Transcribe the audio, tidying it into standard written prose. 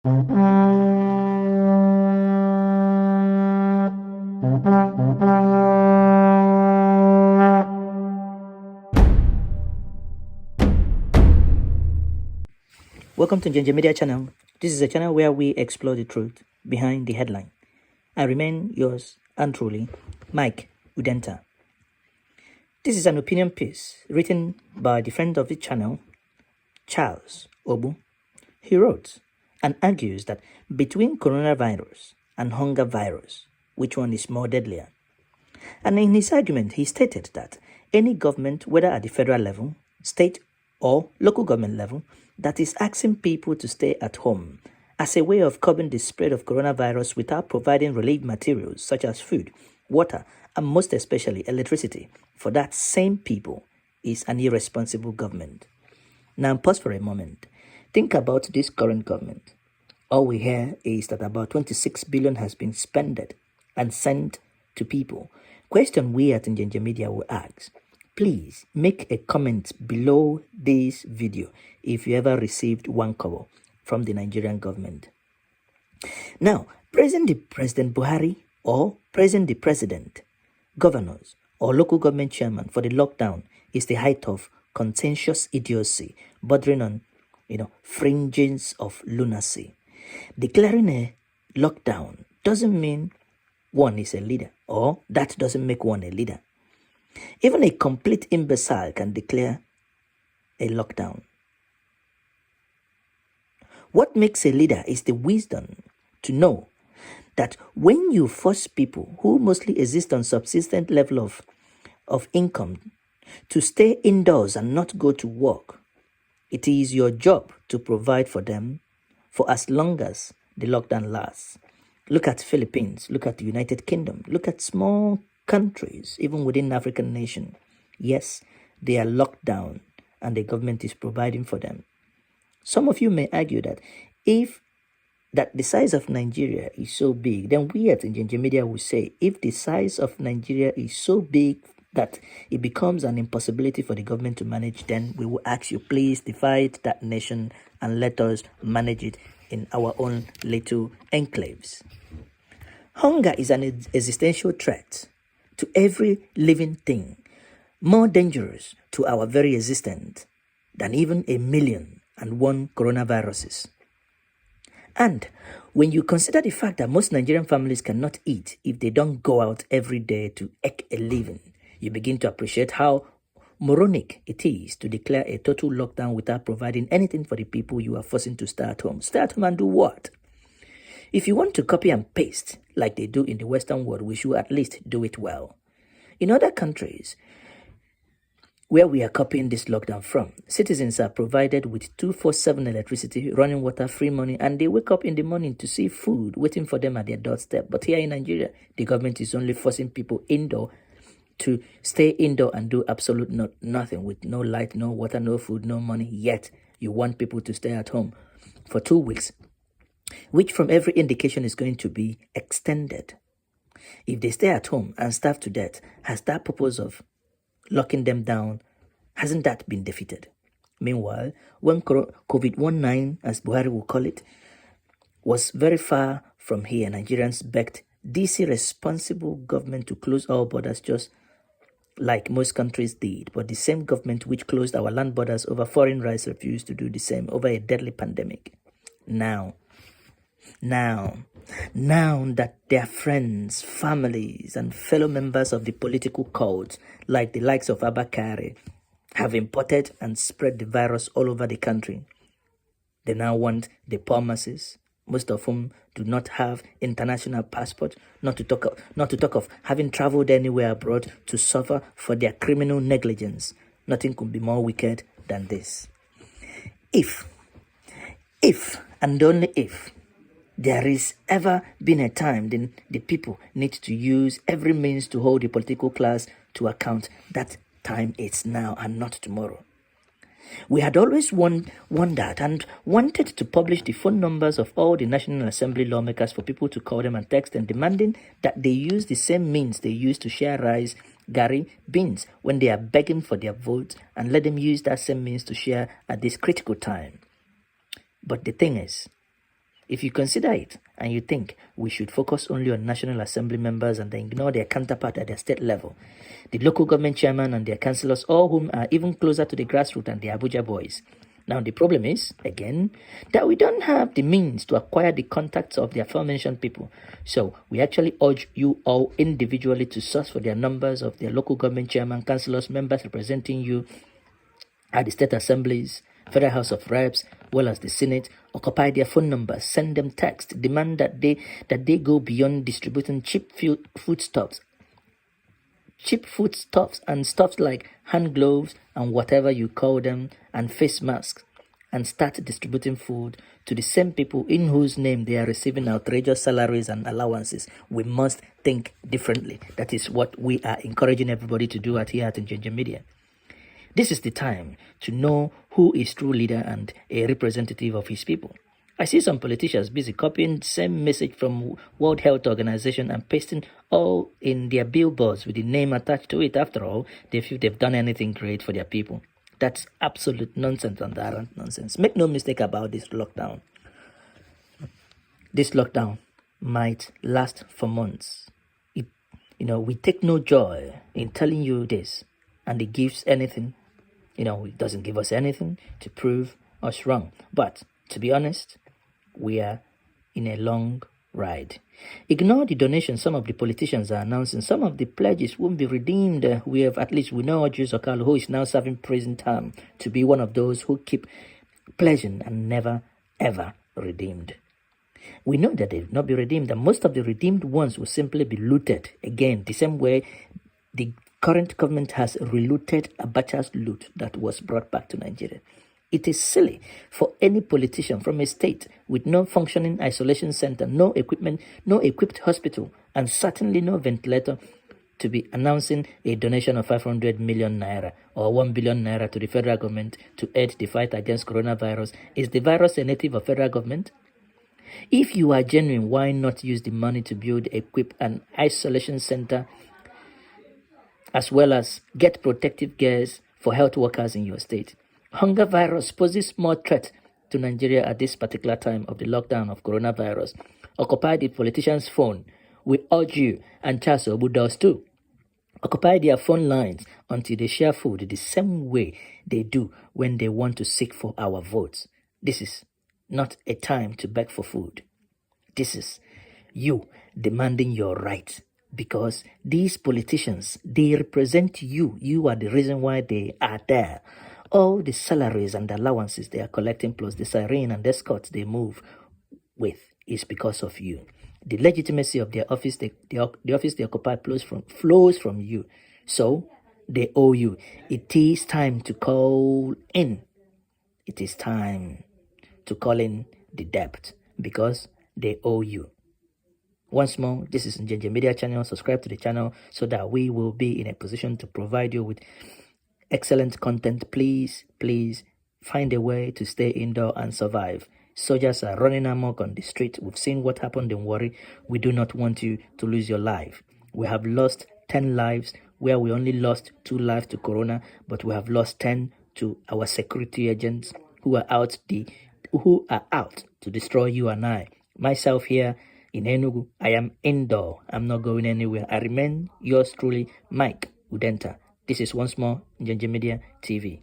Welcome to Njenje Media channel. This is a channel where we explore the truth behind the headline. I remain yours and truly, Mike Udenta. This is an opinion piece written by the friend of the channel, Charles Ogbu. He wrote and argues that between coronavirus and hunger virus, which one is more deadlier? And in his argument, he stated that any government, whether at the federal level, state or local government level, that is asking people to stay at home as a way of curbing the spread of coronavirus without providing relief materials such as food, water, and most especially electricity for that same people is an irresponsible government. Now pause for a moment. Think about this current government. All we hear is that about 26 billion has been spent and sent to people. Question we at Njenje Media will ask. Please make a comment below this video if you ever received one kobo from the Nigerian government. Now, praising the President Buhari or praising the president, governors, or local government chairman for the lockdown is the height of contentious idiocy, bordering on, fringes of lunacy. Declaring a lockdown doesn't mean one is a leader, or that doesn't make one a leader. Even a complete imbecile can declare a lockdown. What makes a leader is the wisdom to know that when you force people who mostly exist on subsistent level of income to stay indoors and not go to work, it is your job to provide for them for as long as the lockdown lasts. Look at Philippines, look at the United Kingdom, look at small countries, even within African nation. Yes, they are locked down and the government is providing for them. Some of you may argue that if the size of Nigeria is so big, then we at Njenje Media will say, if the size of Nigeria is so big that it becomes an impossibility for the government to manage, then we will ask you, please divide that nation and let us manage it in our own little enclaves. Hunger is an existential threat to every living thing, more dangerous to our very existence than even 1,000,001 coronaviruses. And when you consider the fact that most Nigerian families cannot eat if they don't go out every day to eke a living, you begin to appreciate how moronic it is to declare a total lockdown without providing anything for the people you are forcing to stay at home. Stay at home and do what? If you want to copy and paste like they do in the Western world, we should at least do it well. In other countries where we are copying this lockdown from, citizens are provided with 24/7 electricity, running water, free money, and they wake up in the morning to see food waiting for them at their doorstep. But here in Nigeria, the government is only forcing people to stay indoor and do absolute nothing with no light, no water, no food, no money. Yet you want people to stay at home for 2 weeks, which from every indication is going to be extended. If they stay at home and starve to death, has that purpose of locking them down, hasn't that been defeated? Meanwhile, when COVID-19, as Buhari will call it, was very far from here, Nigerians begged this irresponsible government to close our borders just like most countries did. But the same government which closed our land borders over foreign rights refused to do the same over a deadly pandemic. Now that their friends, families, and fellow members of the political cult, like the likes of Abakari, have imported and spread the virus all over the country, they now want the poor masses, most of whom do not have international passport, not to talk of having traveled anywhere abroad, to suffer for their criminal negligence. Nothing could be more wicked than this. If and only if there is ever been a time then the people need to use every means to hold the political class to account, that time is now and not tomorrow. We had always wondered and wanted to publish the phone numbers of all the National Assembly lawmakers for people to call them and text them, demanding that they use the same means they use to share rice, gari, beans when they are begging for their votes, and let them use that same means to share at this critical time. But the thing is, If you consider it and you think we should focus only on National Assembly members and then ignore their counterpart at the state level, the local government chairman and their councillors, all whom are even closer to the grassroots than the Abuja boys. Now, the problem is, again, that we don't have the means to acquire the contacts of the aforementioned people. So, we actually urge you all individually to search for their numbers of their local government chairman, councillors, members representing you at the state assemblies, Federal House of Reps, well as the Senate. Occupy their phone numbers, send them text, demand that they go beyond distributing cheap foodstuffs and stuff like hand gloves and whatever you call them and face masks, and start distributing food to the same people in whose name they are receiving outrageous salaries and allowances. We must think differently. That is what we are encouraging everybody to do here at Njenje Media. This is the time to know who is true leader and a representative of his people. I see some politicians busy copying the same message from World Health Organization and pasting all in their billboards with the name attached to it. After all, they feel they've done anything great for their people. That's absolute nonsense and arrant nonsense. Make no mistake about this lockdown. This lockdown might last for months. We take no joy in telling you this, and it gives anything. It doesn't give us anything to prove us wrong. But to be honest, we are in a long ride. Ignore the donations some of the politicians are announcing. Some of the pledges won't be redeemed. We know Ezeoke, who is now serving prison term, to be one of those who keep pledging and never ever redeemed. We know that they will not be redeemed, and most of the redeemed ones will simply be looted. Again, the same way the current government has relooted Abacha's loot that was brought back to Nigeria. It is silly for any politician from a state with no functioning isolation center, no equipment, no equipped hospital, and certainly no ventilator to be announcing a donation of 500 million naira or 1 billion naira to the federal government to aid the fight against coronavirus. Is the virus a native of federal government? If you are genuine, why not use the money to build, equip an isolation center as well as get protective gears for health workers in your state? Hunger virus poses more threat to Nigeria at this particular time of the lockdown of coronavirus. Occupy the politician's phone. We urge you, and Charles Ogbu does too. Occupy their phone lines until they share food the same way they do when they want to seek for our votes. This is not a time to beg for food. This is you demanding your right, because these politicians, they represent you. You are the reason why they are there. All the salaries and allowances they are collecting, plus the siren and escorts they move with, is because of you. The legitimacy of their office, the office they occupy flows from you. So they owe you. It is time to call in. It is time to call in the debt, because they owe you. Once more, this is Njenje Media channel. Subscribe to the channel so that we will be in a position to provide you with excellent content. Please find a way to stay indoor and survive. Soldiers are running amok on the street. We've seen what happened in Warri. We do not want you to lose your life. We have lost 10 lives where we only lost 2 lives to corona, but we have lost 10 to our security agents who are out to destroy you and I. Myself here in Enugu, I am indoor. I'm not going anywhere. I remain yours truly, Mike Udenta. This is once more Njenje Media TV.